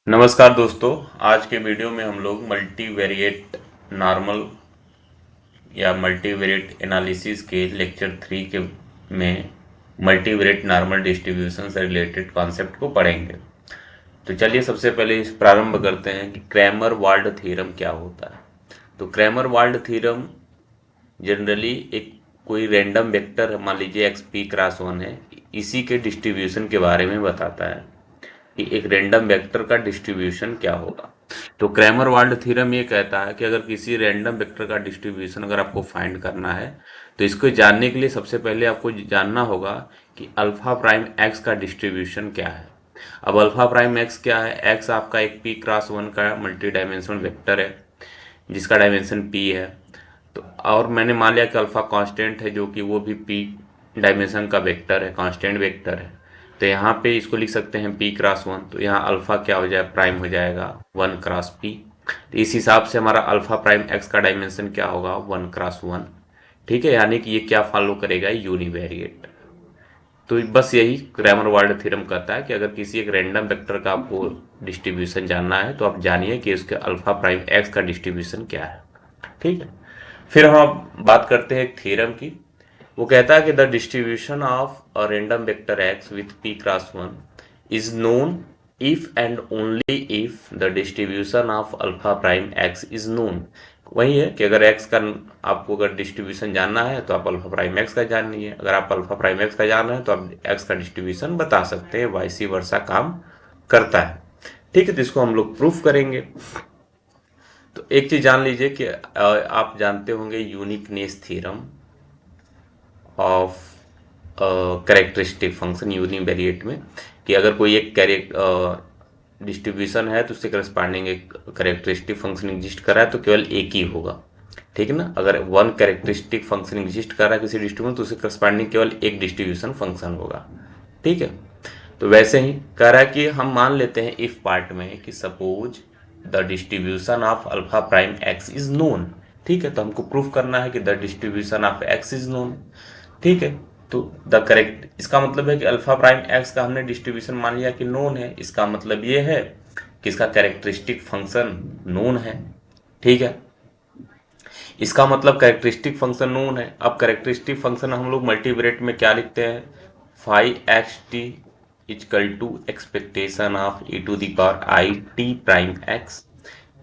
नमस्कार दोस्तों। आज के वीडियो में हम लोग मल्टीवेरिएट नॉर्मल या मल्टीवेरिएट एनालिसिस के लेक्चर 3 के में मल्टीवेरिएट नॉर्मल डिस्ट्रीब्यूशन से रिलेटेड कॉन्सेप्ट को पढ़ेंगे। तो चलिए सबसे पहले इस प्रारंभ करते हैं कि क्रैमर वाल्ड थ्योरम क्या होता है। तो क्रैमर वाल्ड थ्योरम जनरली एक कोई रैंडम वेक्टर है, मान लीजिए एक्स पी क्रॉस वन है, इसी के डिस्ट्रीब्यूशन के बारे में बताता है कि एक रैंडम वेक्टर का डिस्ट्रीब्यूशन क्या होगा। तो क्रैमर वाल्ड थ्योरम ये कहता है कि अगर किसी रैंडम वेक्टर का डिस्ट्रीब्यूशन अगर आपको फाइंड करना है तो इसको जानने के लिए सबसे पहले आपको जानना होगा कि अल्फा प्राइम एक्स का डिस्ट्रीब्यूशन क्या है। अब अल्फा प्राइम एक्स क्या है? एक्स आपका एक पी क्रॉस वन का मल्टी डायमेंशनल वेक्टर है जिसका डायमेंशन पी है। तो और मैंने मान लिया कि अल्फा कांस्टेंट है, जो कि वो भी पी डायमेंशन का वेक्टर है, कांस्टेंट वेक्टर है। तो यहाँ पे इसको लिख सकते हैं पी क्रॉस वन। तो यहाँ अल्फा क्या हो जाए, प्राइम हो जाएगा वन क्रॉस पी। तो इस हिसाब से हमारा अल्फा प्राइम एक्स का डायमेंशन क्या होगा, वन क्रॉस वन। ठीक है, यानी कि ये क्या फॉलो करेगा, यूनिवेरिएट। तो बस यही क्रैमर वाल्ड थ्योरम कहता है कि अगर किसी एक रैंडम वेक्टर का आपको डिस्ट्रीब्यूशन जानना है तो आप जानिए कि उसके अल्फा प्राइम एक्स का डिस्ट्रीब्यूशन क्या है। ठीक है, फिर हम अब बात करते हैं एक थ्योरम की। वो कहता है कि the distribution of a random vector x with P cross one is known if and only if the distribution of alpha prime x is known. वही है कि अगर एक्स का आपको अगर डिस्ट्रीब्यूशन जानना है तो आप अल्फा प्राइम एक्स का जानिए, अगर आप अल्फा प्राइम एक्स का जानना है तो आप एक्स का डिस्ट्रीब्यूशन बता सकते हैं। वाइसी वर्सा काम करता है। ठीक है, तो इसको हम लोग प्रूफ करेंगे। तो एक चीज जान लीजिए कि आप जानते होंगे uniqueness theorem of characteristic function univariate में, कि अगर कोई एक डिस्ट्रीब्यूशन है तो उससे करस्पॉन्डिंग एक कैरेक्टरिस्टिक फंक्शन एग्जिस्ट कर रहा है तो केवल एक ही होगा। ठीक है ना, अगर वन कैरेक्टरिस्टिक फंक्शन एग्जिस्ट कर रहा है किसी डिस्ट्रीब्यूशन तो उससे करस्पॉन्डिंग केवल एक डिस्ट्रीब्यूशन फंक्शन होगा। ठीक है, तो वैसे ही कह रहा है कि हम मान लेते हैं इफ पार्ट में कि suppose the distribution of alpha prime x is known. ठीक है, तो हमको प्रूफ करना है कि the distribution of x is known. ठीक है, तो द करेक्ट इसका मतलब है कि अल्फा प्राइम एक्स का हमने डिस्ट्रीब्यूशन मान लिया कि नोन है। इसका मतलब ये है कि इसका कैरेक्टरिस्टिक फंक्शन नोन है। ठीक है, इसका मतलब कैरेक्टरिस्टिक फंक्शन नोन है। अब कैरेक्टरिस्टिक फंक्शन हम लोग मल्टीवेरिएट में क्या लिखते हैं, phi x t equal to expectation of e to the power i t prime x.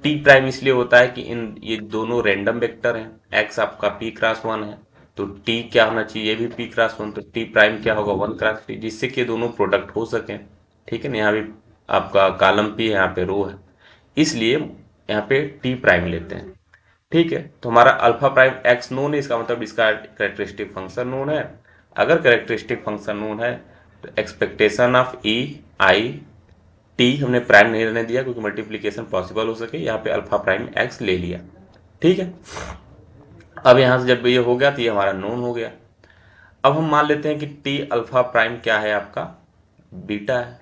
T prime इसलिए होता है कि इन ये दोनों रैंडम वेक्टर हैं। एक्स आपका पी क्रॉस वन है तो टी क्या होना चाहिए, ये भी पी क्रॉस वन, तो टी प्राइम क्या होगा, वन क्रॉस टी, जिससे कि दोनों प्रोडक्ट हो सके। ठीक है ना, यहाँ भी आपका कॉलम पी है, यहाँ पे रो है, इसलिए यहाँ पे टी प्राइम लेते हैं। ठीक है, तो हमारा अल्फा प्राइम एक्स नोन है, इसका मतलब इसका कैरेक्टरिस्टिक फंक्शन नोन है। अगर कैरेक्टरिस्टिक फंक्शन नोन है तो expectation of E I T हमने प्राइम नहीं रहने दिया क्योंकि मल्टीप्लीकेशन पॉसिबल हो सके, यहाँ पे अल्फा प्राइम एक्स ले लिया। ठीक है, अब यहाँ से जब ये हो गया तो ये हमारा नोन हो गया। अब हम मान लेते हैं कि टी अल्फा प्राइम क्या है, आपका बीटा है।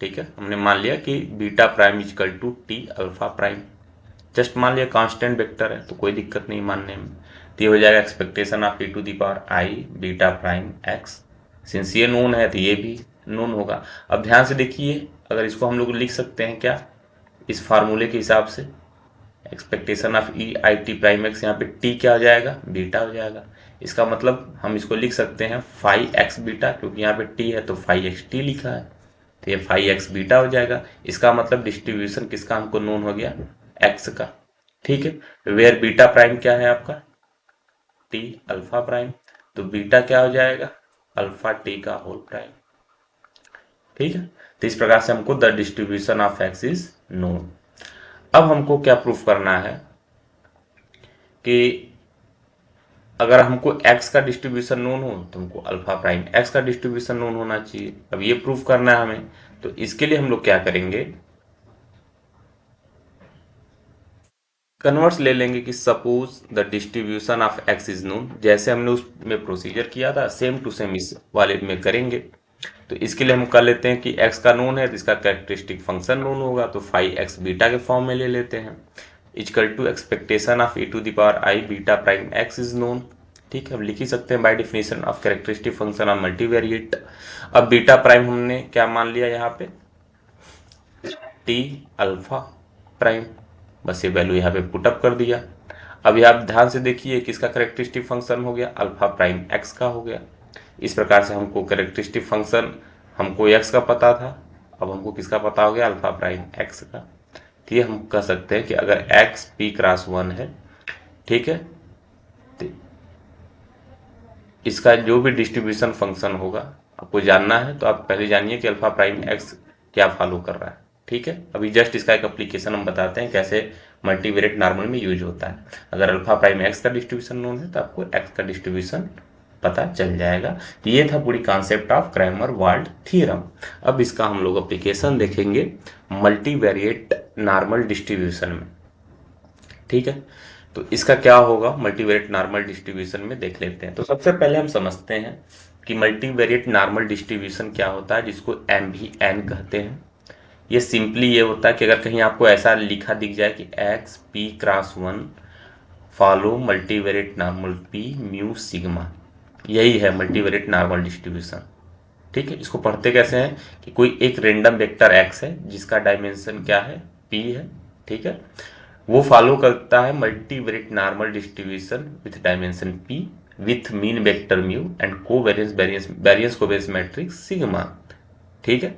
ठीक है, हमने मान लिया कि beta prime equal to t alpha prime. Just मान लिया कांस्टेंट वेक्टर है तो कोई दिक्कत नहीं मानने में। तो ये हो जाएगा expectation of e to the power i beta prime x. Since ये नोन है तो ये भी नोन होगा। अब ध्यान से देखिए, अगर इसको हम लोग लिख सकते हैं क्या, इस फार्मूले के हिसाब से expectation of E I t prime x, यहाँ पे टी क्या हो जाएगा, बीटा हो जाएगा। इसका मतलब हम इसको लिख सकते हैं फाइव एक्स बीटा, क्योंकि यहाँ पे टी है तो फाइव एक्स टी लिखा है तो ये फाइव एक्स बीटा हो जाएगा। इसका मतलब डिस्ट्रीब्यूशन किसका हमको नोन हो गया, एक्स का। ठीक है, वेयर बीटा प्राइम क्या है आपका, टी अल्फा प्राइम, तो बीटा क्या हो जाएगा, अल्फा टी का होल प्राइम। ठीक है, तो इस प्रकार से हमको the distribution of x is known. अब हमको क्या प्रूफ करना है कि अगर हमको x का डिस्ट्रीब्यूशन नोन हो तो हमको अल्फा प्राइम x का डिस्ट्रीब्यूशन नोन होना चाहिए। अब ये प्रूफ करना है हमें, तो इसके लिए हम लोग क्या करेंगे, कन्वर्स ले लेंगे कि suppose the distribution of x is known. जैसे हमने उसमें प्रोसीजर किया था सेम टू सेम इस वाले में करेंगे। तो इसके लिए हम कर लेते हैं कि x का नोन है तो इसका कैरेक्टरिस्टिक फंक्शन नोन होगा, तो फाइव एक्स बीटा के फॉर्म में ले लेते हैं equal to expectation of e to the power i beta prime x is known. ठीक है, अब लिख ही सकते हैं by definition of characteristic function of multivariate. अब बीटा प्राइम हमने क्या मान लिया यहाँ पे, टी अल्फा प्राइम, बस ये वैल्यू यहाँ पे पुटअप कर दिया। अब यहाँ ध्यान से देखिए किसका करेक्टरिस्टिक फंक्शन हो गया, अल्फा प्राइम एक्स का हो गया। इस प्रकार से हमको करेक्टरिस्टिक फंक्शन, हमको एक्स का पता था, अब हमको किसका पता हो गया, अल्फा प्राइम एक्स का। तो ये हम कह सकते हैं कि अगर एक्स पी क्रॉस 1 है, ठीक है, तो इसका जो भी डिस्ट्रीब्यूशन फंक्शन होगा आपको जानना है, तो आप पहले जानिए कि अल्फा प्राइम एक्स क्या फॉलो कर रहा है, ठीक है। अभी जस्ट इसका एक एप्लीकेशन हम बताते हैं कैसे मल्टीवेरिएट नॉर्मल में यूज होता है। अगर अल्फा प्राइम एक्स का डिस्ट्रीब्यूशन नोन है तो आपको एक्स का डिस्ट्रीब्यूशन पता चल जाएगा। तो ये था पूरी concept of Cramer walled theorem. अब इसका हम लोग एप्लीकेशन देखेंगे मल्टीवेरिएट नॉर्मल डिस्ट्रीब्यूशन में, ठीक है। तो इसका क्या होगा मल्टीवेरिएट नॉर्मल डिस्ट्रीब्यूशन में, देख लेते हैं। तो सबसे पहले हम समझते हैं कि मल्टीवेरिएट नॉर्मल डिस्ट्रीब्यूशन क्या होता है, जिसको MVN कहते हैं। ये सिंपली ये होता है कि अगर कहीं आपको ऐसा लिखा दिख जाए कि x P cross 1 follow multivariate normal P mu sigma, यही है मल्टीवेरिएट नॉर्मल डिस्ट्रीब्यूशन, ठीक है। इसको पढ़ते कैसे हैं कि कोई एक रेंडम वेक्टर एक्स है जिसका डायमेंशन क्या है, पी है, ठीक है, वो फॉलो करता है multivariate normal distribution with dimension P with mean vector mu and covariance variance covariance matrix sigma, ठीक है।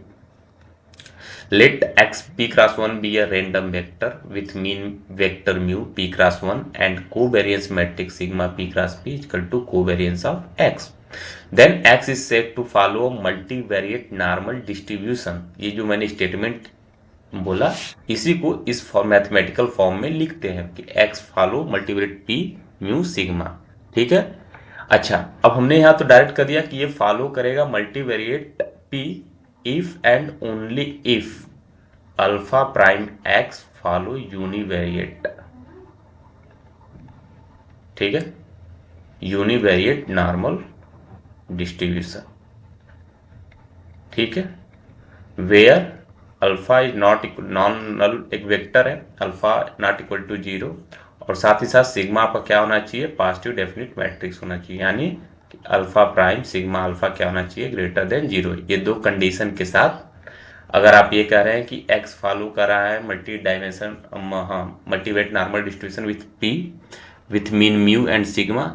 Let x p cross 1 be a random vector with mean vector mu p cross 1 and covariance matrix sigma p cross p is equal to covariance of x. Then x is said to follow multivariate normal distribution. ये जो मैंने statement बोला इसी को इस mathematical form में लिखते हैं कि x follow multivariate p mu sigma, ठीक है। अच्छा, अब हमने यहाँ तो डायरेक्ट कर दिया कि ये फॉलो करेगा multivariate p if and only if alpha prime X follow univariate, ठीक है, यूनिवेरिएट नॉर्मल डिस्ट्रीब्यूशन, ठीक है, where alpha is not non null, एक वेक्टर है अल्फा नॉट इक्वल टू 0, और साथ ही साथ सिग्मा आपका क्या होना चाहिए, पॉजिटिव डेफिनेट मैट्रिक्स होना चाहिए, यानी अल्फा प्राइम सिग्मा अल्फा क्या होना चाहिए, ग्रेटर देन 0। ये दो कंडीशन के साथ अगर आप ये कह रहे हैं कि x फॉलो कर रहा है मल्टी डायमेंशन, हाँ, multivariate normal distribution with p with mean mu and sigma,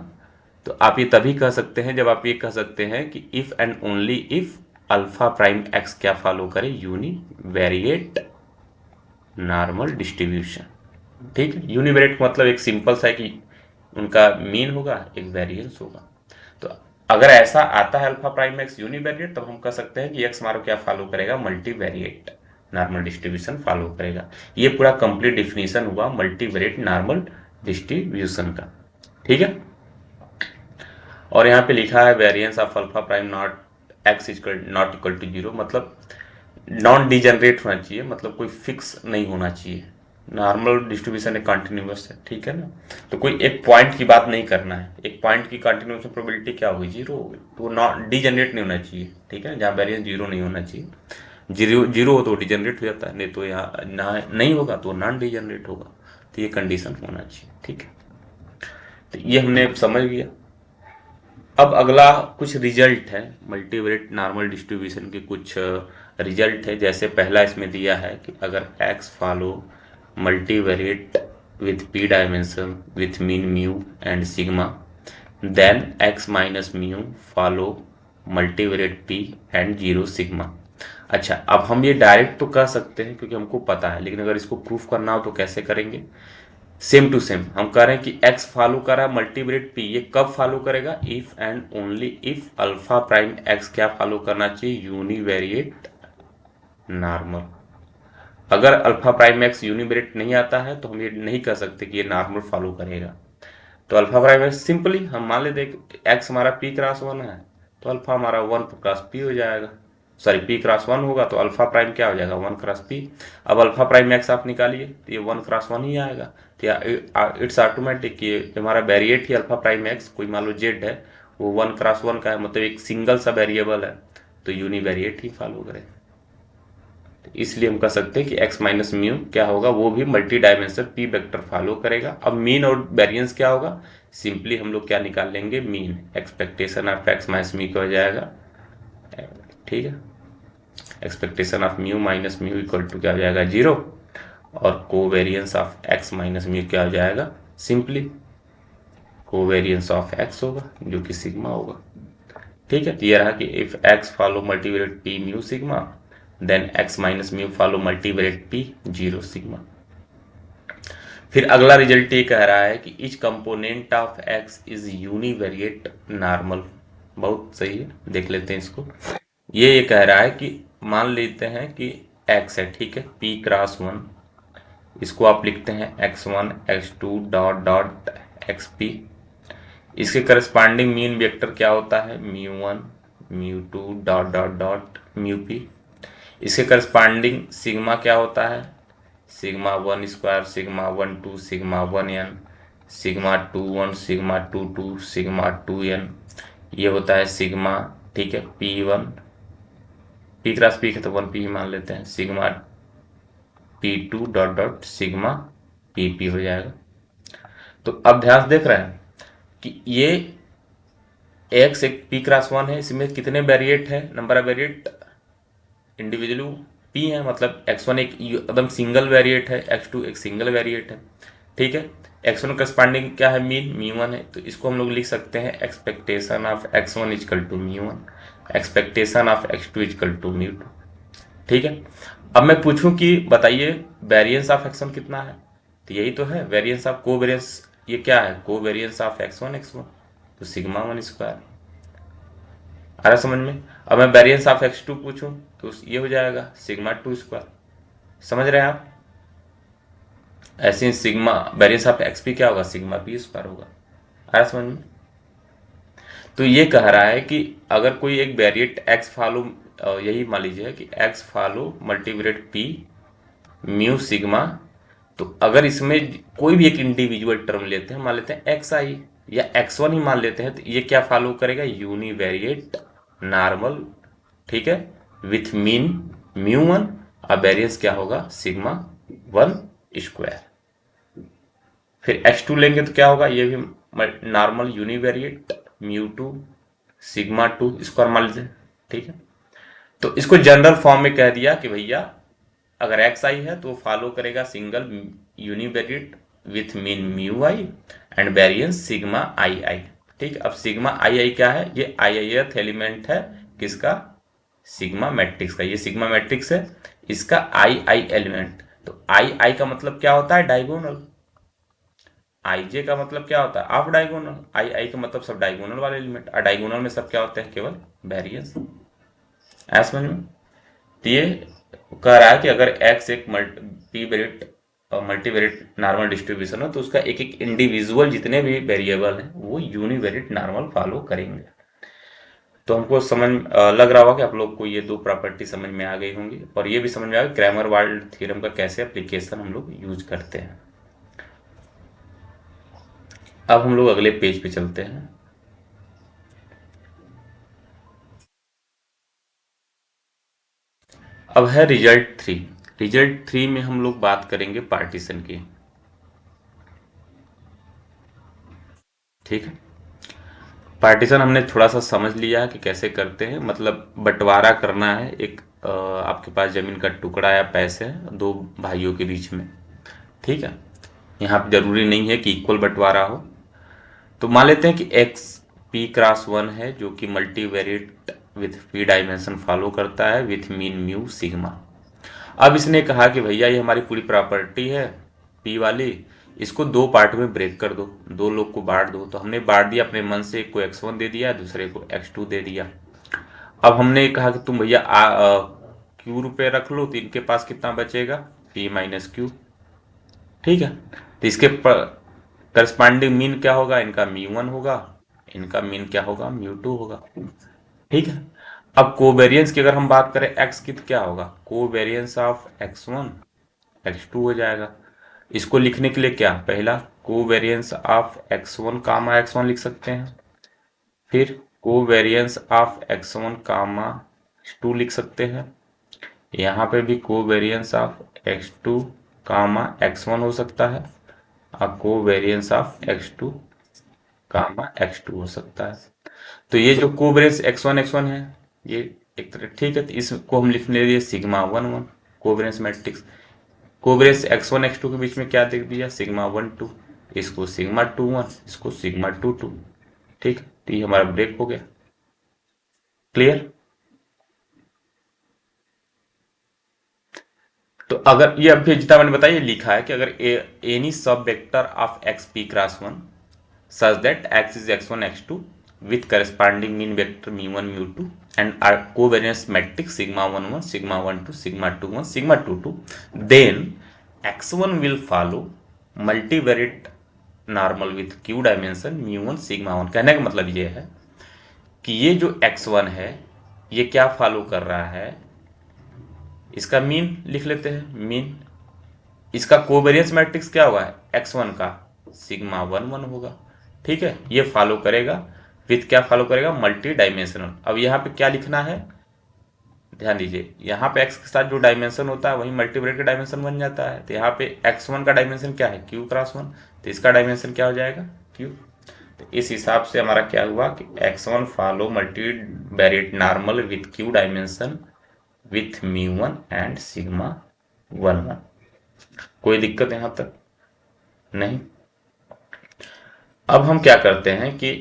तो आप ये तभी कह सकते हैं जब आप ये कह सकते हैं कि if and only if alpha prime x क्या फॉलो करे, यूनिवेरिएट नॉर्मल डिस्ट्रीब्यूशन, ठीक है। यूनिवेरिएट मतलब एक सिंपल सा है कि उनका मीन होगा, एक वेरिएंस होगा। तो अगर ऐसा आता है अल्फा प्राइम एक्स यूनिवेरिएट, तो हम कह सकते हैं कि एक्स हमारा क्या फॉलो करेगा, मल्टीवेरिएट नॉर्मल डिस्ट्रीब्यूशन फॉलो करेगा। ये पूरा कंप्लीट डिफिनीशन हुआ मल्टीवेरिएट नॉर्मल डिस्ट्रीब्यूशन का, ठीक है। और यहाँ पे लिखा है variance of alpha prime not x not equal to 0, मतलब नॉन डिजनरेट होना चाहिए, मतलब कोई फिक्स नहीं होना चाहिए। नॉर्मल डिस्ट्रीब्यूशन एक कंटिन्यूअस है, ठीक है ना, तो कोई एक पॉइंट की बात नहीं करना है, एक पॉइंट की कंटिन्यूअस प्रोबेबिलिटी क्या होगी, 0 होगी, तो नॉन डिजनरेट नहीं होना चाहिए, ठीक है, जहाँ वेरिएंस 0 नहीं होना चाहिए। 0 हो तो डिजनरेट हो जाता है, नहीं तो यहाँ नहीं होगा तो नॉन डिजनरेट होगा, तो ये कंडीशन होना चाहिए, ठीक है। तो ये हमने समझ लिया। अब अगला कुछ रिजल्ट है मल्टीवेरिएट नॉर्मल डिस्ट्रीब्यूशन के, कुछ रिजल्ट है। जैसे पहला इसमें दिया है कि अगर x follow multivariate with p dimension with mean mu and sigma, then x minus mu follow multivariate p and 0 sigma. अच्छा, अब हम ये डायरेक्ट तो कर सकते हैं क्योंकि हमको पता है, लेकिन अगर इसको प्रूफ करना हो तो कैसे करेंगे, सेम टू सेम हम कह रहे हैं कि x फॉलो कर रहा है मल्टीवेरिएट p, ये कब फॉलो करेगा, if and only if alpha prime x क्या फॉलो करना चाहिए, यूनिवेरिएट नॉर्मल। अगर अल्फा प्राइम x यूनिवेरिएट नहीं आता है तो हम ये नहीं कह सकते कि ये नॉर्मल फॉलो करेगा। तो अल्फा प्राइम x सिंपली हम मान लेते x हमारा p क्रॉस 1 है, तो अल्फा हमारा 1 क्रॉस p हो जाएगा, सॉरी p क्रॉस 1 होगा तो अल्फा प्राइम क्या हो जाएगा, 1 क्रॉस p। अब अल्फा प्राइम x आप निकालिए तो ये 1 क्रॉस 1 ही आएगा, तो इट्स ऑटोमेटिक ये हमारा वेरिएट ही अल्फा प्राइम x, कोई मान लो z है, वो 1 क्रॉस 1 का है, मतलब एक सिंगल सा वेरिएबल है, तो यूनिवेरिएट ही फॉलो करेगा। तो इसलिए हम कह सकते हैं कि x माइनस म्यू क्या होगा, वो भी multi dimensional p vector follow करेगा। अब मीन और वेरिएंस क्या होगा, सिंपली हम लोग क्या निकाल लेंगे, mean expectation of x minus mu क्या हो जाएगा, ठीक है। Expectation of mu minus mu equal to क्या हो जाएगा 0, और covariance of x minus mu क्या हो जाएगा, सिंपली कोवेरियंस ऑफ एक्स होगा जो कि सिग्मा होगा। ठीक है, तो ये रहा कि if x follow multivariate p mu sigma then x minus mu follow multivariate p 0 sigma. फिर अगला रिजल्ट ये कह रहा है कि each component of x is univariate normal. बहुत सही है, देख लेते हैं इसको। ये कह रहा है कि मान लेते हैं कि एक्स है, ठीक है, पी क्रॉस 1, इसको आप लिखते हैं x1 x2 dot dot xp। इसके करस्पॉन्डिंग मीन वेक्टर क्या होता है, mu one mu two dot dot dot mu p। इसके करस्पॉन्डिंग सिग्मा क्या होता है, sigma 1 square sigma 1 2 sigma 1n sigma 2 1 sigma 2 2 sigma 2n, ये होता है सिग्मा। ठीक है, p1 p क्रॉस p है तो 1p ही मान लेते हैं, sigma p2 dot dot sigma pp हो जाएगा। तो अब ध्यान से देख रहे हैं कि ये एक्स एक पी क्रॉस 1 है, इसमें कितने वेरिएट है, number of variate individually P है, मतलब x1 एक एकदम सिंगल वेरिएट है, x2 एक सिंगल वेरिएट है। ठीक है, x1 करस्पॉन्डिंग क्या है, मीन म्यू1 है, तो इसको हम लोग लिख सकते हैं expectation of x1 equal to mu one, expectation of x2 equal to mu two. ठीक है, अब मैं पूछूं कि बताइए वेरिएंस ऑफ x1 कितना है, तो यही तो है वेरिएंस ऑफ कोवेरियंस, ये क्या है कोवेरियंस ऑफ x1 तो सिग्मा 1 स्क्वायर। आ रहा समझ में। अब मैं वेरिएंस ऑफ x2 पूछूं तो ये हो जाएगा सिग्मा 2 स्क्वायर। समझ रहे हैं आप। ऐसे ही सिग्मा वेरिएंस ऑफ xp क्या होगा, सिग्मा p स्क्वायर होगा। आ रहा समझ में। तो ये कह रहा है कि अगर कोई एक वेरिएट x फॉलो, यही मान लीजिए कि x follow multivariate p mu sigma, तो अगर इसमें कोई भी एक इंडिविजुअल टर्म लेते हैं, मान लेते हैं एक्स आई या x1 ही मान लेते हैं, तो ये क्या फॉलो करेगा, यूनिवेरिएट नॉर्मल। ठीक है, विथ मीन म्यू1, और वेरिएंस क्या होगा, सिग्मा 1 स्क्वायर। फिर x2 लेंगे तो क्या होगा, ये भी नॉर्मल यूनिवेरिएट म्यू2 सिग्मा 2 स्क्वायर मान लीजिए। ठीक है, तो इसको जनरल फॉर्म में कह दिया कि भैया अगर एक्स आई है तो फॉलो करेगा single univariate with mean mu I and variance sigma I I. ठीक, अब सिग्मा आई आई क्या है, ये आई आई एलिमेंट है किसका, सिग्मा मैट्रिक्स का। ये सिग्मा मैट्रिक्स है, इसका आई आई एलिमेंट। तो आई आई का मतलब क्या होता है, डायगोनल। आई जे का मतलब क्या होता है, ऑफ डायगोनल। आई आई का मतलब सब डायगोनल वाले एलिमेंट, और डायगोनल में सब क्या होते हैं, केवल वेरिएंस। ऐसा समझ में। तो ये कह रहा है कि अगर x एक मल्टीवेरिएट मल्टीवेरिएट नॉर्मल डिस्ट्रीब्यूशन हो तो उसका एक एक इंडिविजुअल जितने भी वेरिएबल हैं वो यूनिवेरिएट नॉर्मल फॉलो करेंगे। तो हमको समझ लग रहा होगा कि आप लोग को ये दो प्रॉपर्टी समझ में आ गई होंगी, और ये भी समझ में आ गया क्रैमर वाल्ड थ्योरम का कैसे एप्लीकेशन हम लोग यूज करते हैं। अब हम लोग अगले पेज पे चलते हैं। अब है रिजल्ट 3। रिजल्ट 3 में हम लोग बात करेंगे पार्टीशन की। ठीक है, पार्टीशन हमने थोड़ा सा समझ लिया कि कैसे करते हैं, मतलब बंटवारा करना है। एक आपके पास जमीन का टुकड़ा या पैसे है दो भाइयों के बीच में। ठीक है, यहाँ पे जरूरी नहीं है कि इक्वल बंटवारा हो। तो मान लेते हैं कि एक्स पी क्रॉस 1 है जो कि multivariate with P dimension follow करता है विथ मीन म्यू सिग्मा। अब इसने कहा कि भैया ये हमारी पूरी प्रॉपर्टी है पी वाली, इसको दो पार्ट में ब्रेक कर दो, दो लोग को बांट दो। तो हमने बांट दिया अपने मन से, एक को x1 दे दिया, दूसरे को x2 दे दिया। अब हमने कहा कि तुम भैया क्यू रुपये रख लो, तो इनके पास कितना बचेगा, p माइनस क्यू। ठीक है, तो इसके करस्पॉन्डिंग मीन क्या होगा, इनका म्यू1 होगा, इनका मीन क्या होगा, म्यू2 होगा। ठीक है, अब कोवेरियंस की अगर हम बात करें x की तो क्या होगा, कोवेरियंस ऑफ x1 x2 हो जाएगा। इसको लिखने के लिए क्या, पहला covariance of x1 comma x1 लिख सकते हैं, फिर covariance of x1 comma x2 लिख सकते हैं। यहाँ पे भी covariance of x2 comma x1 हो सकता है, और covariance of x2 comma x2 हो सकता है। तो ये जो कोवेरियंस x1 है ये एक तरह, ठीक है। तो इसको हम लिख ले दिए sigma 1 1 covariance matrix. Covariance x1 x2 के बीच में क्या देख दिया, सिग्मा 1 2, इसको सिग्मा 2 1, इसको सिग्मा 2 2। ठीक, तो ये हमारा ब्रेक हो गया। क्लियर। तो अगर ये अभी जितना मैंने बताया, लिखा है कि अगर एनी सब vector of x P cross 1 such that x is x1 x2 with corresponding mean vector mu1 mu2 and our covariance matrix sigma 1 1 sigma 1 2 sigma 2 1 sigma 2 2, then x1 will follow multivariate normal with q dimension mu1 sigma 1। कहने का मतलब ये है कि ये जो x1 है ये क्या फॉलो कर रहा है, इसका मीन लिख लेते हैं। मीन, इसका कोवेरियंस मैट्रिक्स क्या होगा, x1 का सिग्मा 1 1 होगा। ठीक है, ये फॉलो करेगा विथ क्या फॉलो करेगा, मल्टी डायमेंशनल। अब यहाँ पे क्या लिखना है, ध्यान दीजिए, यहाँ पे x के साथ जो डायमेंशन होता है वही मल्टीप्लाइड का डायमेंशन बन जाता है। तो यहाँ पे x1 का डायमेंशन क्या है, q क्रॉस 1, तो इसका डायमेंशन क्या हो जाएगा, q। तो इस हिसाब से हमारा क्या हुआ कि x1 follow multivariate normal with q dimension with mu1 and sigma 1 1। कोई दिक्कत यहां तक नहीं। अब हम क्या करते हैं कि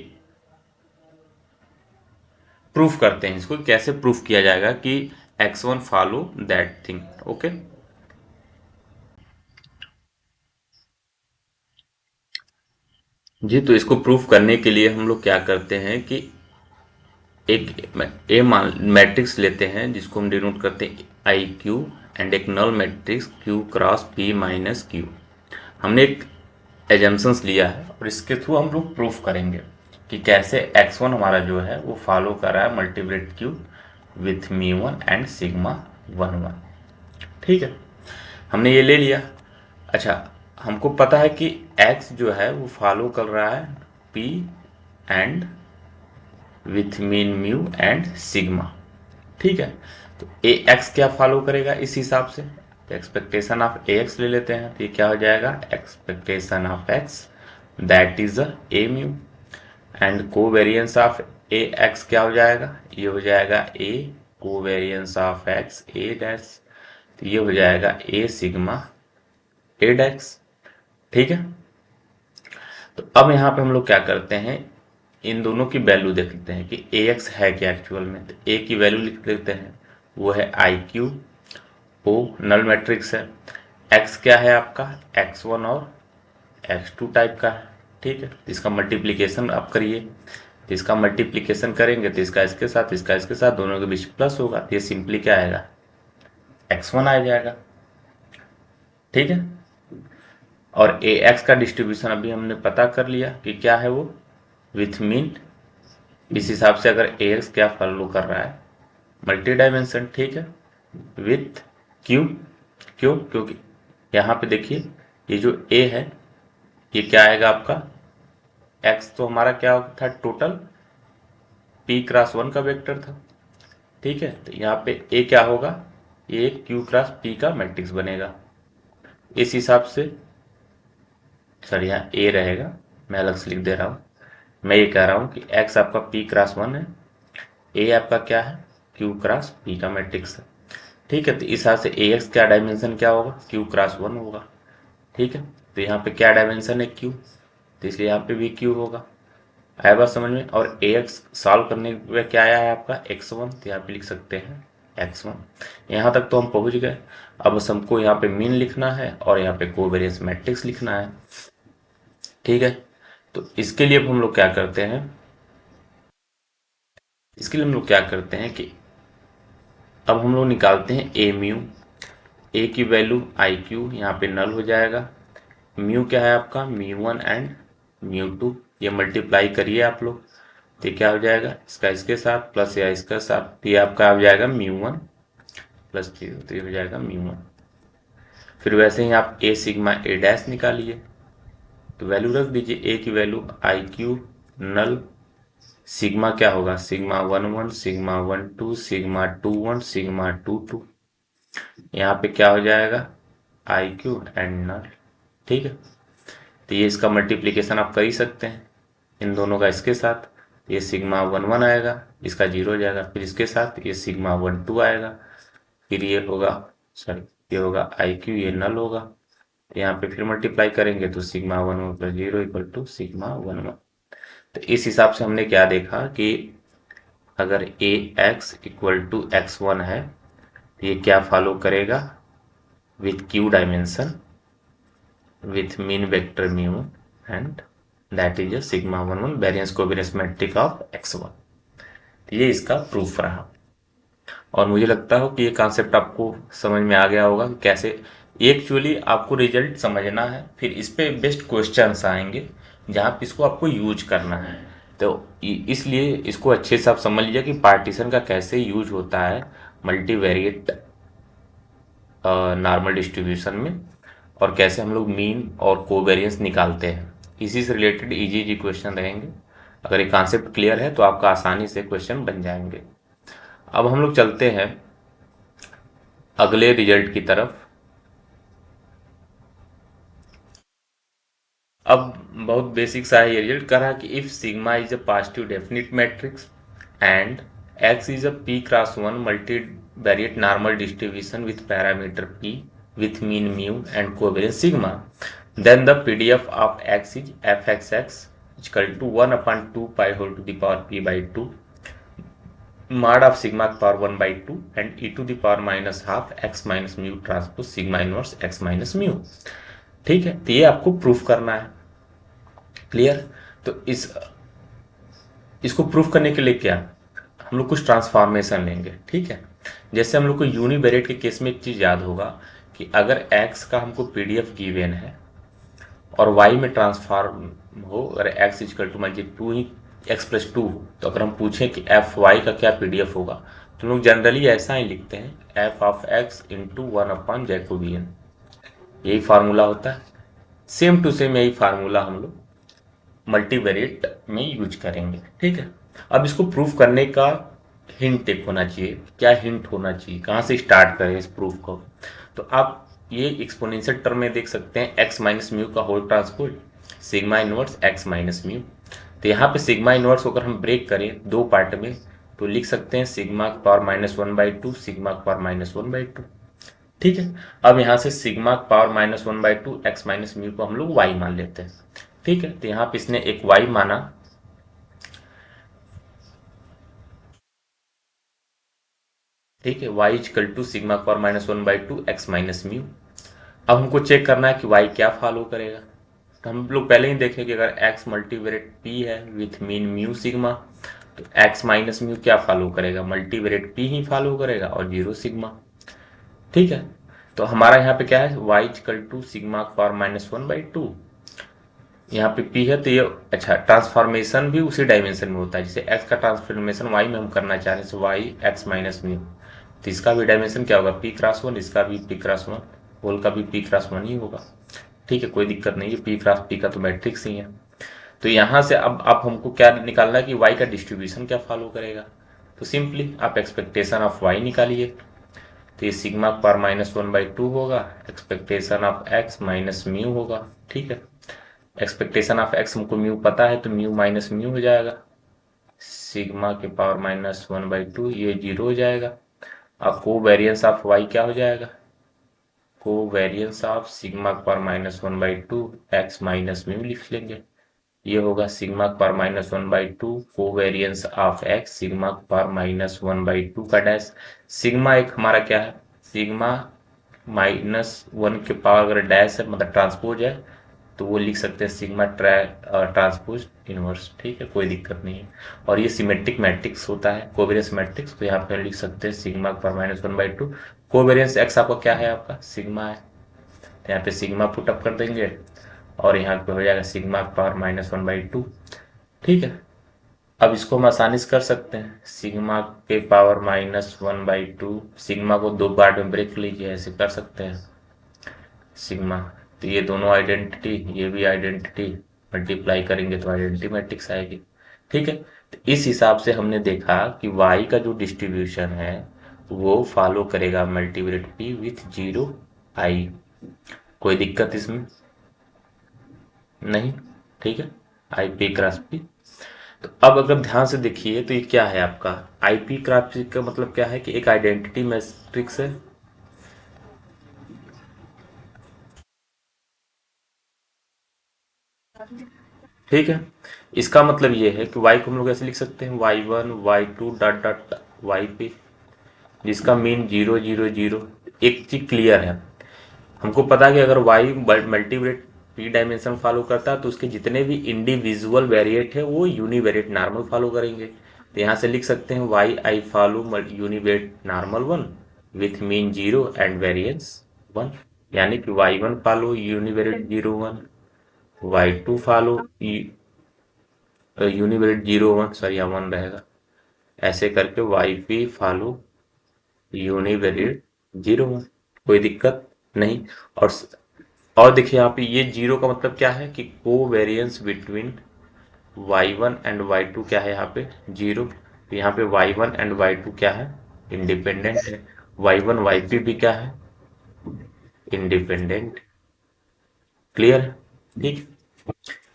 प्रूफ करते हैं इसको, कैसे प्रूफ किया जाएगा कि x1 follow that thing. Okay, जी। तो इसको प्रूफ करने के लिए हम लोग क्या करते हैं कि एक ए मैट्रिक्स लेते हैं जिसको हम डिनोट करते हैं आई क्यू, एंड एक null matrix q cross p minus q. हमने एक एजम्पन्स लिया है और इसके थ्रू हम लोग प्रूफ करेंगे कि कैसे x1 हमारा जो है वो फॉलो कर रहा है multiplet q with mu1 and sigma 1 1। ठीक है, हमने ये ले लिया। अच्छा, हमको पता है कि x जो है वो फॉलो कर रहा है p and with mean mu and sigma. ठीक है, तो ए एक्स क्या फॉलो करेगा इस हिसाब से, एक्सपेक्टेशन ऑफ ए एक्स ले लेते हैं। तो ये क्या हो जाएगा, expectation of X that is A mu, and covariance of A X क्या हो जाएगा, ये हो जाएगा A covariance of X A dash, तो ये हो जाएगा ए सिग्मा ए डैश। ठीक है, तो अब यहाँ पे हम लोग क्या करते हैं, इन दोनों की वैल्यू देख लेते हैं कि ए एक्स है क्या एक्चुअल में। तो ए की वैल्यू लिख लेते हैं, वो है I q, O null matrix है, एक्स क्या है आपका x1 और x2 टाइप का है। ठीक है, तो इसका मल्टीप्लिकेशन आप करिए, तो इसका मल्टीप्लिकेशन करेंगे तो इसका इसके साथ, इसका इसके साथ, दोनों के बीच प्लस होगा, तो ये सिंपली क्या आएगा, x1 आ जाएगा। ठीक है, और ए एक्स का डिस्ट्रीब्यूशन अभी हमने पता कर लिया कि क्या है वो, विथ मीन। इस हिसाब से अगर ए एक्स क्या फॉलो कर रहा है, मल्टी डायमेंशन। ठीक है, विथ क्यू, क्यों, क्योंकि यहाँ पे देखिए ये जो ए है ये क्या आएगा आपका, एक्स तो हमारा क्या था, टोटल पी क्रॉस 1 का वेक्टर था। ठीक है, तो यहाँ पे ए क्या होगा, ये क्यू क्रॉस पी का मैट्रिक्स बनेगा। इस हिसाब से, सर यहाँ ए रहेगा, मैं अलग से लिख दे रहा हूँ। मैं ये कह रहा हूँ कि एक्स आपका पी क्रॉस 1 है, ए आपका क्या है, क्यू क्रॉस पी का मैट्रिक्स है। ठीक है, तो इस हिसाब से ए एक्स क्या डायमेंशन क्या होगा, क्यू क्रॉस 1 होगा। ठीक है, तो यहाँ पे क्या डायमेंशन है, क्यू, तो इसलिए यहाँ पे भी क्यू होगा। आया बात समझ में। और ए एक्स सॉल्व करने में क्या आया है आपका x1, तो यहाँ पे लिख सकते हैं x1। यहाँ तक तो हम पहुँच गए। अब बस हमको यहाँ पे मीन लिखना है और यहाँ पे कोवेरियंस मैट्रिक्स लिखना है। ठीक है, तो इसके लिए हम लोग क्या करते हैं, इसके लिए हम लोग क्या करते हैं कि अब हम लोग निकालते हैं ए म्यू। ए की वैल्यू आई क्यू यहाँ पे नल हो जाएगा, म्यू क्या है आपका म्यू1 एंड म्यू2, ये मल्टीप्लाई करिए आप लोग, तो क्या हो जाएगा, इसका इसके साथ प्लस या इसका साथ, तो ये आपका आ जाएगा म्यू1 प्लस जीरो, तो ये हो जाएगा म्यू1। फिर वैसे ही आप ए सिग्मा ए डैश निकालिए, तो वैल्यू रख दीजिए, ए की value I q null, sigma क्या होगा, सिग्मा 1 1 सिग्मा 1 2 सिग्मा 2 1 सिग्मा 2 2, यहाँ पे क्या हो जाएगा आई क्यू एंड नल। ठीक है, तो ये इसका मल्टीप्लिकेशन आप कर ही सकते हैं इन दोनों का इसके साथ, ये सिग्मा 1 1 आएगा, इसका 0 हो जाएगा। फिर इसके साथ ये सिग्मा 1 2 आएगा। फिर ये होगा, सॉरी, ये होगा आई क्यू, ये नल होगा। यहाँ पे फिर मल्टीप्लाई करेंगे तो sigma 1 1 plus 0 equal to sigma 1 1। तो इस हिसाब से हमने क्या देखा कि अगर ए एक्स इक्वल टू एक्स 1 है तो ये क्या फॉलो करेगा, with Q dimension, with mean vector mu, and that is a sigma 1 1 variance covariance metric of x1। तो ये इसका प्रूफ रहा। और मुझे लगता है कि ये कॉन्सेप्ट आपको समझ में आ गया होगा कि कैसे एक्चुअली आपको रिजल्ट समझना है, फिर इस पे बेस्ट क्वेश्चंस आएंगे जहाँ पे इसको आपको यूज करना है। तो इसलिए इसको अच्छे से आप समझ लीजिए कि पार्टीशन का कैसे यूज होता है मल्टीवेरिएट नॉर्मल डिस्ट्रीब्यूशन में, और कैसे हम लोग मीन और कोवेरियंस निकालते हैं। इसी से रिलेटेड इजी इजी क्वेश्चन रहेंगे। अगर ये कॉन्सेप्ट क्लियर है तो आपका आसानी से क्वेश्चन बन जाएंगे। अब हम लोग चलते हैं अगले रिजल्ट की तरफ। अब बहुत बेसिक सा है ये रिजल्ट। कह रहा है कि if sigma is a positive definite matrix and x is a P cross 1 multivariate normal distribution with parameter P with mean mu and covariance sigma, then the PDF of x is fxx equal to 1 upon 2 pi whole to the power p by 2 mod of sigma power 1 by 2 and e to the power minus half x minus mu transpose sigma inverse x minus mu। ठीक है, तो ये आपको proof करना है। Clear? तो इसको proof करने के लिए क्या, हम लोग कुछ ट्रांसफॉर्मेशन लेंगे। ठीक है, जैसे हम लोग को यूनिवेरिएट के केस में एक चीज याद होगा कि अगर x का हमको पीडीएफ गिवन है और y में ट्रांसफॉर्म हो, अगर x इक्वल टू मान लीजिए 2 ही x प्लस 2, तो अगर हम पूछें कि एफ वाई का क्या पीडीएफ होगा तो लोग जनरली ऐसा ही लिखते हैं, f of x into 1 upon Jacobian. यही फार्मूला होता है। सेम टू सेम यही फार्मूला हम लोग मल्टीवेरिएट में यूज करेंगे। ठीक है, अब इसको प्रूफ करने का हिंट एक होना चाहिए। क्या हिंट होना चाहिए, कहाँ से स्टार्ट करें इस प्रूफ को? तो आप ये एक्सपोनेंशियल टर्म में देख सकते हैं एक्स माइनस म्यू का whole transpose sigma inverse x minus mu. तो यहाँ पे सिग्मा इनवर्स अगर हम ब्रेक करें दो पार्ट में तो लिख सकते हैं सिग्मा की पावर माइनस 1/2 सिग्मा की पावर माइनस 1/2। ठीक है, अब यहाँ से सिग्मा की power minus 1/2 x minus mu को हम लोग वाई मान लेते हैं। ठीक है, तो यहाँ पे इसने एक वाई माना। ठीक है, y equal to sigma power minus 1/2 x minus mu. अब हमको चेक करना है कि y क्या फॉलो करेगा। तो हम लोग पहले ही देखें कि अगर x मल्टीवेरिएट p है विथ मीन म्यू सिग्मा, तो x माइनस म्यू क्या फॉलो करेगा, मल्टीवेरिएट p ही फॉलो करेगा और 0 सिग्मा। ठीक है, तो हमारा यहाँ पे क्या है, y equal to sigma power minus 1/2, यहाँ पे p है तो ये अच्छा ट्रांसफॉर्मेशन भी उसी डायमेंशन में होता है जैसे x का ट्रांसफॉर्मेशन y में हम करना चाह रहे हैं, y x माइनस म्यू। तो इसका भी डायमेंशन क्या होगा, p क्रॉस 1, इसका भी p क्रॉस 1, होल का भी p क्रॉस 1 ही होगा। ठीक है, कोई दिक्कत नहीं है, p क्रॉस p का तो मैट्रिक्स ही है। तो यहाँ से अब आप हमको क्या निकालना है कि y का डिस्ट्रीब्यूशन क्या फॉलो करेगा। तो सिंपली आप एक्सपेक्टेशन ऑफ y निकालिए। तो ये सिग्मा पावर माइनस 1/2 होगा, expectation of x minus mu होगा। ठीक है, एक्सपेक्टेशन ऑफ x हमको म्यू पता है तो म्यू माइनस म्यू हो जाएगा, सिग्मा के पावर माइनस 1/2 ये 0 हो जाएगा। अब को वेरियंस ऑफ y क्या हो जाएगा, को variance of sigma power minus 1/2 x minus mu लिख लेंगे। ये होगा सिग्मा पावर माइनस 1/2 को variance of x sigma power minus 1/2 का डैश। सिग्मा एक हमारा क्या है, सिग्मा माइनस 1 के पावर अगर डैश है मतलब ट्रांसपोज है तो वो लिख सकते हैं सिग्मा ट्रांसपोज इनवर्स। ठीक है, कोई दिक्कत नहीं है। और ये सिमेट्रिक मैट्रिक्स होता है, कोवेरियंस मैट्रिक्स, तो यहाँ पर लिख सकते हैं sigma power minus 1/2। Covariance x आपका क्या है, आपका सिग्मा है, तो यहाँ पे सिग्मा पुट अप कर देंगे और यहाँ पे हो जाएगा सिग्मा पावर माइनस 1/2। ठीक है, अब इसको हम आसानी से कर सकते हैं, सिग्मा के पावर माइनस 1/2, सिग्मा को दो पार्ट में ब्रेक लीजिए, ऐसे कर सकते हैं सिग्मा। तो ये दोनों आइडेंटिटी, ये भी आइडेंटिटी, मल्टीप्लाई करेंगे तो आइडेंटिटी मैट्रिक्स आएगी। ठीक है, तो इस हिसाब से हमने देखा कि y का जो डिस्ट्रीब्यूशन है वो फॉलो करेगा मल्टीवेरिएट p विथ 0 i। कोई दिक्कत इसमें नहीं। ठीक है, आई p क्रॉस p। तो अब अगर ध्यान से देखिए तो ये क्या है आपका आईपी क्राइप्ट का मतलब क्या है कि एक आइडेंटिटी मैट्रिक्स है। ठीक है, इसका मतलब ये है कि वाई को हम लोग ऐसे लिख सकते हैं y1 y2 dot dot y p, जिसका मीन 0 0 0। एक चीज क्लियर है, हमको पता है कि अगर y multivariate P dimension follow करता है तो उसके जितने भी इंडिविजुअल वेरिएट है वो यूनिवेरिएट नॉर्मल फॉलो करेंगे। तो यहाँ से लिख सकते हैं y i follow univariate normal one with mean 0 and variance 1। यानी कि y1 follow univariate 0 1, y2 follow univariate 0 1, sorry यहाँ 1 रहेगा, ऐसे करके वाई पी फॉलो यूनिवेरिएट 0 1। कोई दिक्कत नहीं। और देखिए यहाँ पे ये 0 का मतलब क्या है कि covariance between y1 and y2 क्या है यहाँ पे 0। तो यहाँ पे y1 एंड y2 क्या है इंडिपेंडेंट है, y1 y p भी क्या है इंडिपेंडेंट। क्लियर है? ठीक।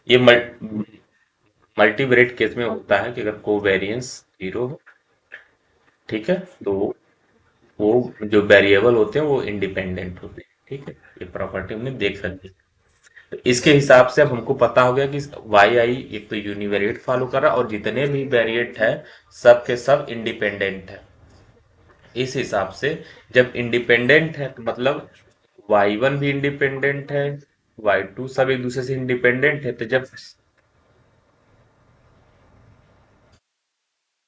ये मल्टीवेरिएट केस में होता है कि अगर कोवेरिएंस 0 हो, ठीक है, तो वो जो वेरिएबल होते हैं वो इंडिपेंडेंट होते हैं। ठीक है, ये प्रॉपर्टी हमने देख रखी। तो इसके हिसाब से अब हमको पता हो गया कि वाई आई एक तो यूनिवेरिएट फॉलो कर रहा है और जितने भी वेरिएट है सब के सब इंडिपेंडेंट है। इस हिसाब से जब इंडिपेंडेंट है तो मतलब y1 भी इंडिपेंडेंट है, y2 सब एक दूसरे से इंडिपेंडेंट है। तो जब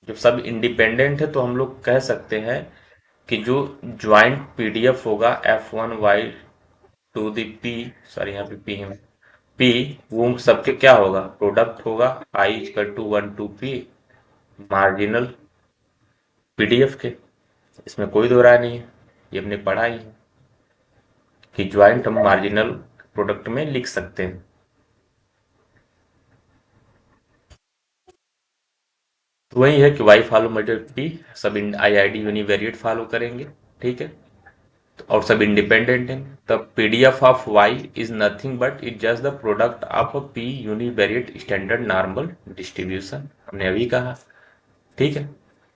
जब सब इंडिपेंडेंट है तो हम लोग कह सकते हैं कि जो ज्वाइंट पीडीएफ होगा F1 y to the p, sorry यहाँ पे पी है, पी वो सबके क्या होगा प्रोडक्ट होगा I equal to 1 to p marginal PDF के। इसमें कोई दो राय नहीं है, ये हमने पढ़ा ही है कि ज्वाइंट हम मार्जिनल प्रोडक्ट में लिख सकते हैं। तो वही है कि वाई फॉलो मल्टी पी, सब i i d univariate follow करेंगे। ठीक है, और सब इंडिपेंडेंट हैं। तब PDF of y is nothing but it just the product of a p univariate standard normal distribution, हमने अभी कहा। ठीक है,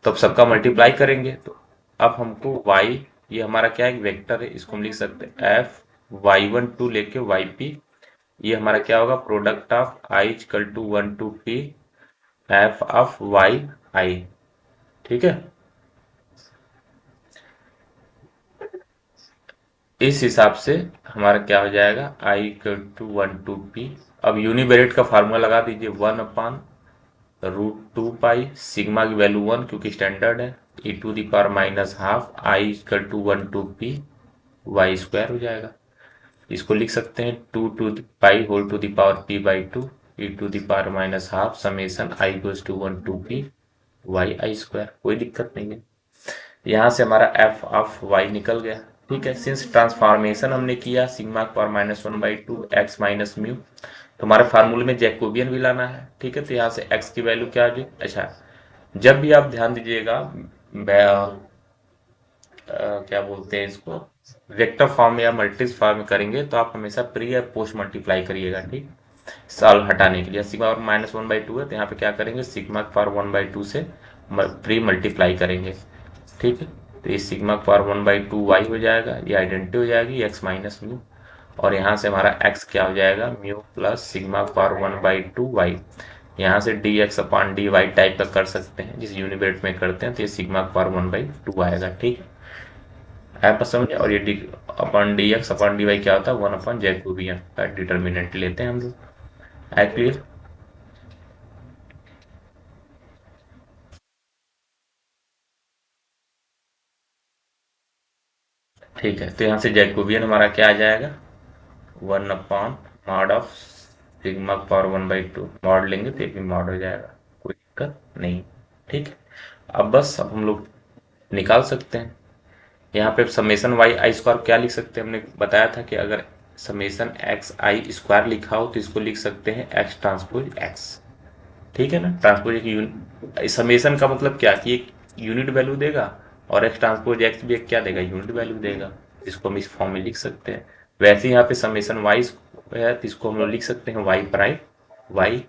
तो अब सबका मल्टीप्लाई करेंगे तो अब हमको y, ये हमारा क्या है वेक्टर है, इसको हम लिख सकते हैं एफ y1 टू लेके वाई पी। ये हमारा क्या होगा product of I equal to 1 to p F of Y I. ठीक है, इस हिसाब से हमारा क्या हो जाएगा I equal to 1 to p। अब यूनिवेरिएट का फार्मूला लगा दीजिए 1/√2 पाई, सिग्मा की वैल्यू 1 क्योंकि स्टैंडर्ड है, e⁻½ i equal to 1 to p y square हो जाएगा। इसको लिख सकते हैं 2 to the pi whole to the power p/2 e⁻½ summation i goes to 1 to p y i square. कोई दिक्कत नहीं है, यहाँ से हमारा एफ ऑफ वाई निकल गया। ठीक है, सिंस ट्रांसफॉर्मेशन हमने किया सिग्मा की पावर -1/2 एक्स माइनस म्यू, तो हमारे फार्मूले में जैकोबियन भी लाना है। ठीक है, तो यहाँ से एक्स की वैल्यू क्या आ गई। अच्छा, जब भी आप ध्यान दीजिएगा क्या बोलते हैं इसको वेक्टर फॉर्म या मल्टीज फॉर्म में करेंगे तो आप हमेशा प्री या पोस्ट मल्टीप्लाई करिएगा। ठीक, सॉल्व हटाने के लिए सिग्मा पावर -1/2 है तो यहाँ पे क्या करेंगे सिग्मा की पावर 1/2 से प्री मल्टीप्लाई करेंगे। ठीक है, तो ये सिग्मा पावर 1/2 वाई हो जाएगा, ये आइडेंटिटी हो जाएगी एक्स माइनस म्यू, और यहाँ से हमारा एक्स क्या हो जाएगा mu plus sigma power 1/2 y. यहाँ से d x upon d y type का कर सकते हैं जिस यूनिवेट में करते हैं, तो ये सिग्मा पावर 1/2 आएगा। ठीक है, आप समझे। और ये d upon d x upon d y क्या होता है 1/जैकोबियन का डिटर्मिनेंट लेते हैं हम लोग। है क्लियर? ठीक है, तो यहाँ से जैकोबियन हमारा क्या आ जाएगा 1/मॉड ऑफ सिग्मा पावर 1/2 मॉड लेंगे तो ये भी मॉड हो जाएगा, कोई दिक्कत नहीं। ठीक है, अब हम लोग निकाल सकते हैं। यहाँ पे समेसन वाई आई स्क्वायर क्या लिख सकते हैं, हमने बताया था कि अगर समेसन एक्स आई स्क्वायर लिखा हो तो इसको लिख सकते हैं एक्स ट्रांसपोज एक्स। ठीक है ना, ट्रांसपोज एक समेसन का मतलब क्या कि एक यूनिट वैल्यू देगा और एक्स ट्रांसपोज एक्स भी एक क्या देगा यूनिट वैल्यू देगा, इसको हम इस फॉर्म में लिख सकते हैं। वैसे यहाँ पे समेसन वाई है तो इसको हम लोग लिख सकते हैं वाई प्राइम वाई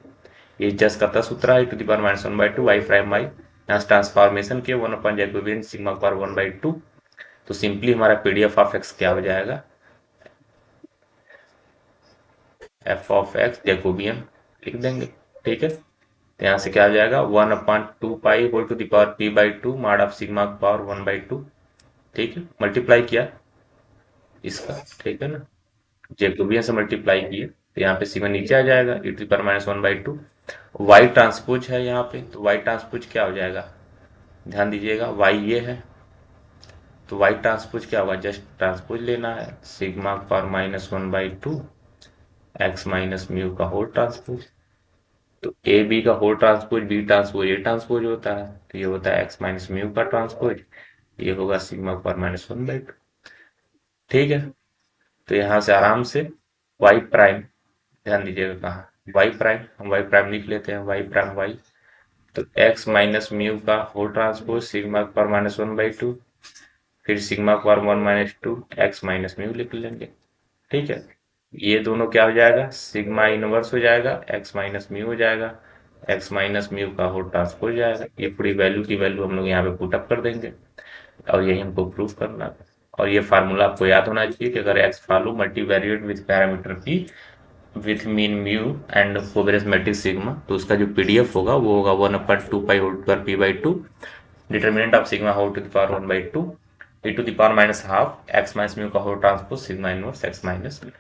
ये जस्ट का सूत्र है e⁻⁻⁴ y प्राइम y, यहाँ ट्रांसफॉर्मेशन के 1 जैकोबियन सिग्मा पावर 1/2। तो सिंपली हमारा PDF ऑफ x क्या हो जाएगा, f ऑफ x जैकोबियन लिख देंगे। ठीक है, तो यहाँ से क्या हो जाएगा 1/2 whole to the power p/2 mod of sigma power 1/2। ठीक है, मल्टीप्लाई किया इसका, ठीक है ना, जैकोबियन से मल्टीप्लाई किए तो यहाँ पे सिग्मा नीचे आ जाएगा e⁻⁻⁴ वाई ट्रांसपोज है यहाँ पे, तो वाई ट्रांसपोज क्या हो जाएगा, ध्यान दीजिएगा वाई ये है, तो वाई ट्रांसपोज क्या होगा, जस्ट ट्रांसपोज लेना है sigma power -1/2 x minus mu का होल ट्रांसपोज। तो ए बी का whole transpose B transpose A transpose होता है, तो ये होता है एक्स माइनस म्यू का ट्रांसपोज, ये होगा सिग्मा पावर -1/2। ठीक है, तो यहाँ से आराम से वाई प्राइम, ध्यान दीजिएगा कहाँ वाई प्राइम, हम वाई प्राइम लिख लेते हैं वाई प्राइम वाई, तो एक्स माइनस म्यू का होल ट्रांसपोज सिग्मा पावर -1/2, फिर sigma power 1 - 2 x minus mu लिख लेंगे। ठीक है, ये दोनों क्या हो जाएगा, सिग्मा इनवर्स हो जाएगा, एक्स माइनस म्यू हो जाएगा, एक्स माइनस म्यू का होल ट्रांसपोज हो जाएगा। ये पूरी वैल्यू की वैल्यू हम लोग यहाँ पे पुटअप कर देंगे और यही हमको प्रूफ करना है। और ये फार्मूला आपको याद होना चाहिए कि अगर x follow multivariate with parameter P with mean mu and covariance matrix sigma, तो उसका जो PDF होगा वो होगा 1/2 होल पर p/2 determinant of sigma whole to the power 1/2 e⁻½ X minus mu का whole transpose sigma inverse x minus mu.